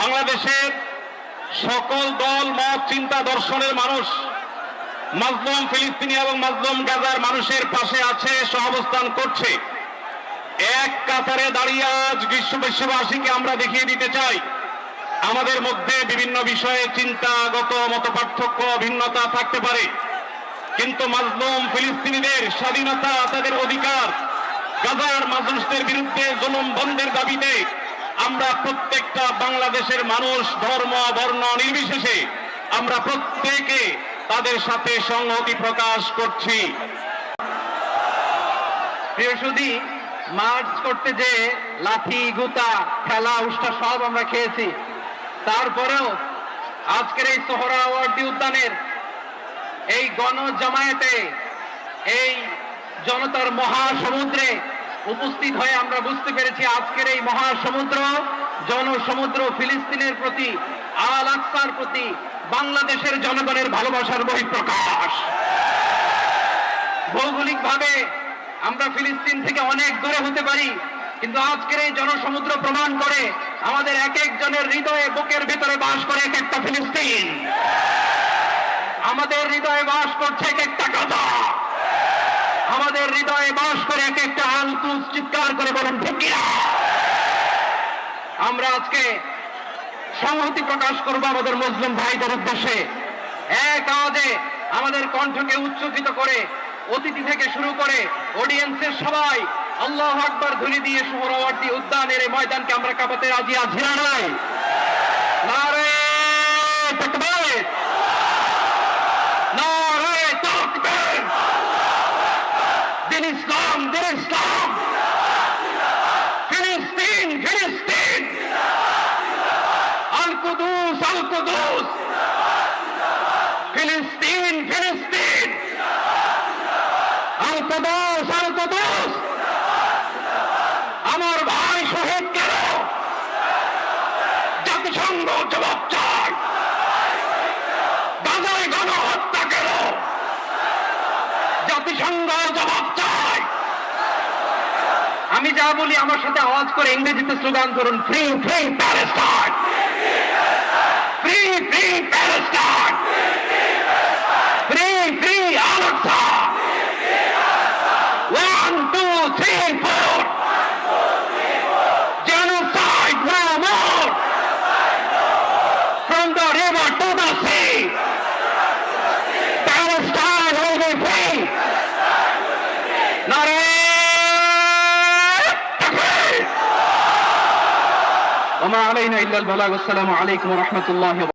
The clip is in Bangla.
বাংলাদেশের সকল দল মত চিন্তা দর্শনের মানুষ মাজলুম ফিলিস্তিনি এবং মাজলুম গাজার মানুষের পাশে আছে, সহাবস্থান করছে। এক কাতারে দাঁড়িয়ে আজ বিশ্ববাসীকে আমরা দেখিয়ে দিতে চাই, আমাদের মধ্যে বিভিন্ন বিষয়ে চিন্তাগত মতপার্থক্য ভিন্নতা থাকতে পারে, কিন্তু মাজলুম ফিলিস্তিনিদের স্বাধীনতা, তাদের অধিকার, গাজার মানুষদের বিরুদ্ধে জুলুম বন্ধের দাবিতে আমরা প্রত্যেকটা বাংলাদেশের মানুষ ধর্ম বর্ণ নির্বিশেষে আমরা প্রত্যেকে তাদের সাথে সংহতি প্রকাশ করছি। প্রিয় সুধী, মার্চ করতে যে লাঠি গুতা খেলা উষ্টা সব আমরা খেয়েছি, তারপরেও আজকের এই সোহরাওয়ার্দী উদ্যানের এই গণজামায়াতে, এই জনতার মহাসমুদ্রে উপস্থিত হয়ে আমরা বুঝতে পেরেছি আজকের এই মহাসমুদ্র, জনসমুদ্র ফিলিস্তিনের প্রতি, আল আকসার প্রতি বাংলাদেশের জনগণের ভালোবাসার বহিঃপ্রকাশ। ভৌগোলিকভাবে আমরা ফিলিস্তিন থেকে অনেক দূরে হতে পারি, কিন্তু আজকের এই জনসমুদ্র প্রমাণ করে আমাদের এক একজনের হৃদয়ে, বুকের ভিতরে বাস করে এক একটা ফিলিস্তিন। আমাদের হৃদয়ে বাস করছে এক একটা গাজা, আমাদের হৃদয়ে বাস করে এক একটা আল কুদস। চিৎকার করে বলেন ঠিক কিনা? আমরা আজকে সংহতি প্রকাশ করব আমাদের মুসলিম ভাইদের উদ্দেশ্যে। এক আওয়াজে আমাদের কণ্ঠকে উচ্চকিত করে অতিথি থেকে শুরু করে অডিয়েন্সের সবাই আল্লাহু আকবার ধ্বনি দিয়ে সোহরাওয়ার্দী উদ্যানের এই ময়দানকে আমরা কাঁপাতে রাজি আছি না নাই? নারে তাকবীর, নারে তাকবীর, দিন ইসলাম, দিন ইসলাম, ফিলিস্তিন, ফিলিস্তিন, আল কুদুস, আল কুদুস, ফিলিস্তিন, ফিলিস্তিন, আল কুদুস, আল কুদুস। আমার ভাই শহীদ কেন? জাতিসংঘ জবাব চায়। গাজায় গণহত্যা কেন? জাতিসংঘ জবাব চায়। আমি যা বলি আমার সাথে আওয়াজ করে ইংরেজিতে স্লোগান করুন, free free Palestine, free free Palestine, free free Al Aqsa. 1 2 3 4, genocide no more, from the river to the sea, Palestine will be free. Nare takbir. وما علينا إلا البلاغ. والسلام عليكم ورحمة الله وبركاته.